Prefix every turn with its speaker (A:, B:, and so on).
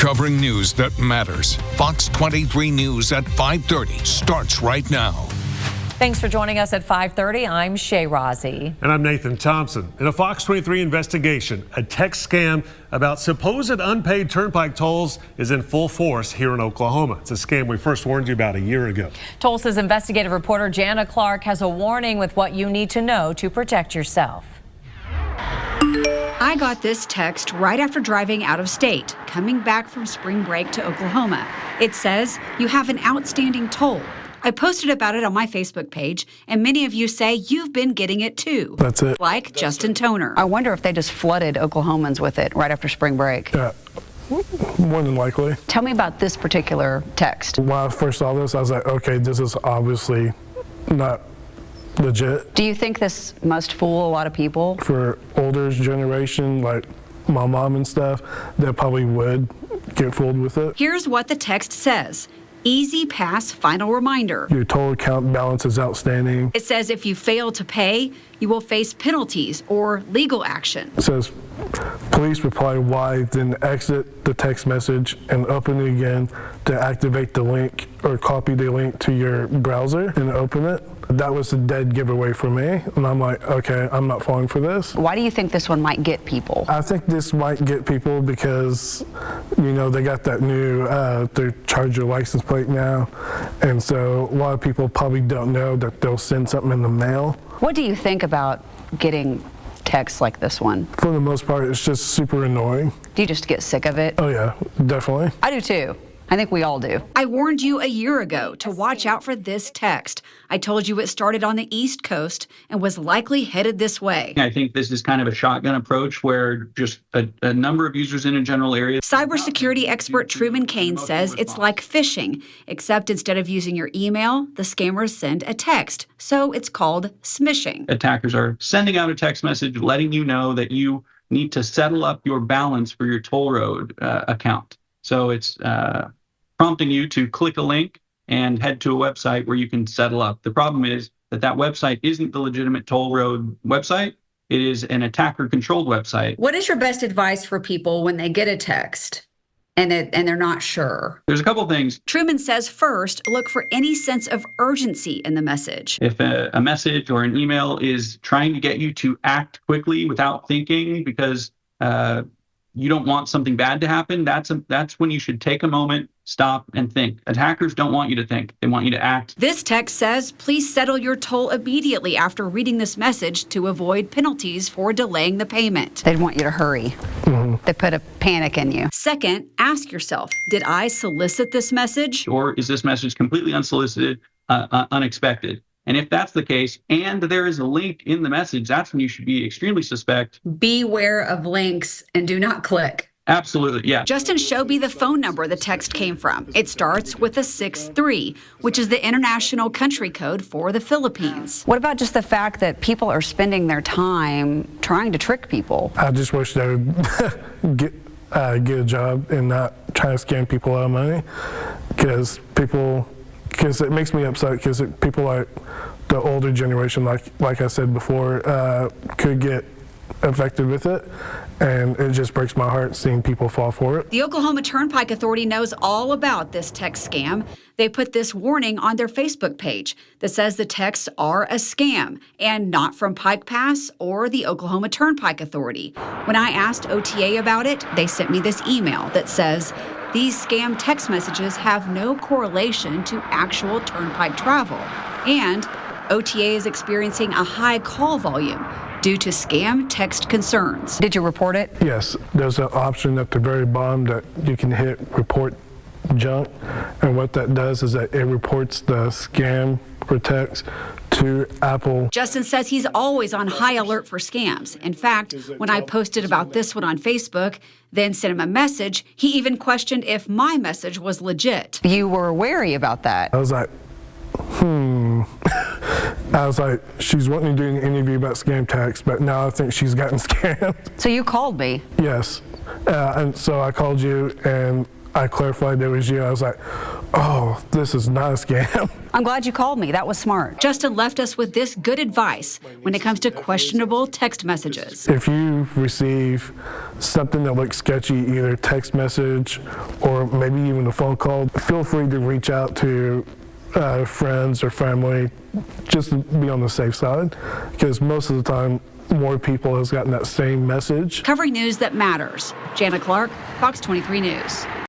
A: Covering news that matters. Fox 23 News at 5:30 starts right now.
B: Thanks for joining us at 5:30. I'm Shay Rozzi.
C: And I'm Nathan Thompson. In a Fox 23 investigation, a text scam about supposed unpaid turnpike tolls is in full force here in Oklahoma. It's a scam we first warned you about a year ago.
B: Tulsa's investigative reporter Jana Clark has a warning with what you need to know to protect yourself.
D: I got this text right after driving out of state, coming back from spring break to Oklahoma. It says, "You have an outstanding toll." I posted about it on my Facebook page, and many of you say you've been getting it too.
E: That's it.
D: Like Justin Toner.
F: I wonder if they just flooded Oklahomans with it right after spring break.
E: Yeah, more than likely.
F: Tell me about this particular text.
E: When I first saw this, I was like, okay, this is obviously not legit.
F: Do you think this must fool a lot of people?
E: For older generation, like my mom and stuff, they probably would get fooled with it.
D: Here's what the text says. Easy pass final reminder.
E: Your total account balance is outstanding.
D: It says if you fail to pay, you will face penalties or legal action.
E: It says, please reply Y, then exit the text message and open it again to activate the link or copy the link to your browser and open it. That was a dead giveaway for me. And I'm like, okay, I'm not falling for this.
F: Why do you think this one might get people?
E: I think this might get people because, you know, they got that new, they charge your license plate now. And so a lot of people probably don't know that they'll send something in the mail.
F: What do you think about getting texts like this one?
E: For the most part, it's just super annoying.
F: Do you just get sick of it?
E: Oh yeah, definitely.
F: I do too. I think we all do.
D: I warned you a year ago to watch out for this text. I told you it started on the East Coast and was likely headed this way.
G: I think this is kind of a shotgun approach where just a number of users in a general area.
D: Cybersecurity expert Truman Kane says it's like phishing, except instead of using your email, the scammers send a text. So it's called smishing.
G: Attackers are sending out a text message letting you know that you need to settle up your balance for your toll road account. So it's prompting you to click a link and head to a website where you can settle up. The problem is that that website isn't the legitimate toll road website. It is an attacker-controlled website.
D: What is your best advice for people when they get a text and they're not sure?
G: There's a couple things.
D: Truman says first, look for any sense of urgency in the message.
G: If a message or an email is trying to get you to act quickly without thinking because you don't want something bad to happen, that's when you should take a moment, stop, and think. Attackers don't want you to think. They want you to act.
D: This text says, please settle your toll immediately after reading this message to avoid penalties for delaying the payment.
F: They'd want you to hurry. They put a panic in you.
D: Second, ask yourself, did I solicit this message?
G: Or is this message completely unsolicited, unexpected? And if that's the case, and there is a link in the message, that's when you should be extremely suspect.
D: Beware of links and do not click.
G: Absolutely, yeah.
D: Justin showed me the phone number the text came from. It starts with a 63, which is the international country code for the Philippines.
F: What about just the fact that people are spending their time trying to trick people?
E: I just wish they would get a job and not try to scam people out of money, because it makes me upset because people like the older generation, like I said before, could get affected with it, and it just breaks my heart seeing people fall for it.
D: The Oklahoma Turnpike Authority knows all about this text scam. They put this warning on their Facebook page that says the texts are a scam and not from Pike Pass or the Oklahoma Turnpike Authority. When I asked OTA about it, they sent me this email that says, these scam text messages have no correlation to actual turnpike travel, and OTA is experiencing a high call volume due to scam text concerns.
F: Did you report it?
E: Yes, there's an option at the very bottom that you can hit report junk, and what that does is that it reports the scam or text to Apple.
D: Justin says he's always on high alert for scams. In fact, when I posted about this one on Facebook, then sent him a message, he even questioned if my message was legit.
F: You were wary about that.
E: I was like, I was like, she's wanting to do an interview about scam text, but now I think she's gotten scammed.
F: So you called me?
E: Yes. And so I called you, and I clarified it was you, I was like, oh, this is not a scam.
F: I'm glad you called me. That was smart.
D: Justin left us with this good advice when it comes to questionable text messages.
E: If you receive something that looks sketchy, either text message or maybe even a phone call, feel free to reach out to friends or family, just to be on the safe side, because most of the time more people has gotten that same message.
D: Covering news that matters. Jana Clark, Fox 23 News.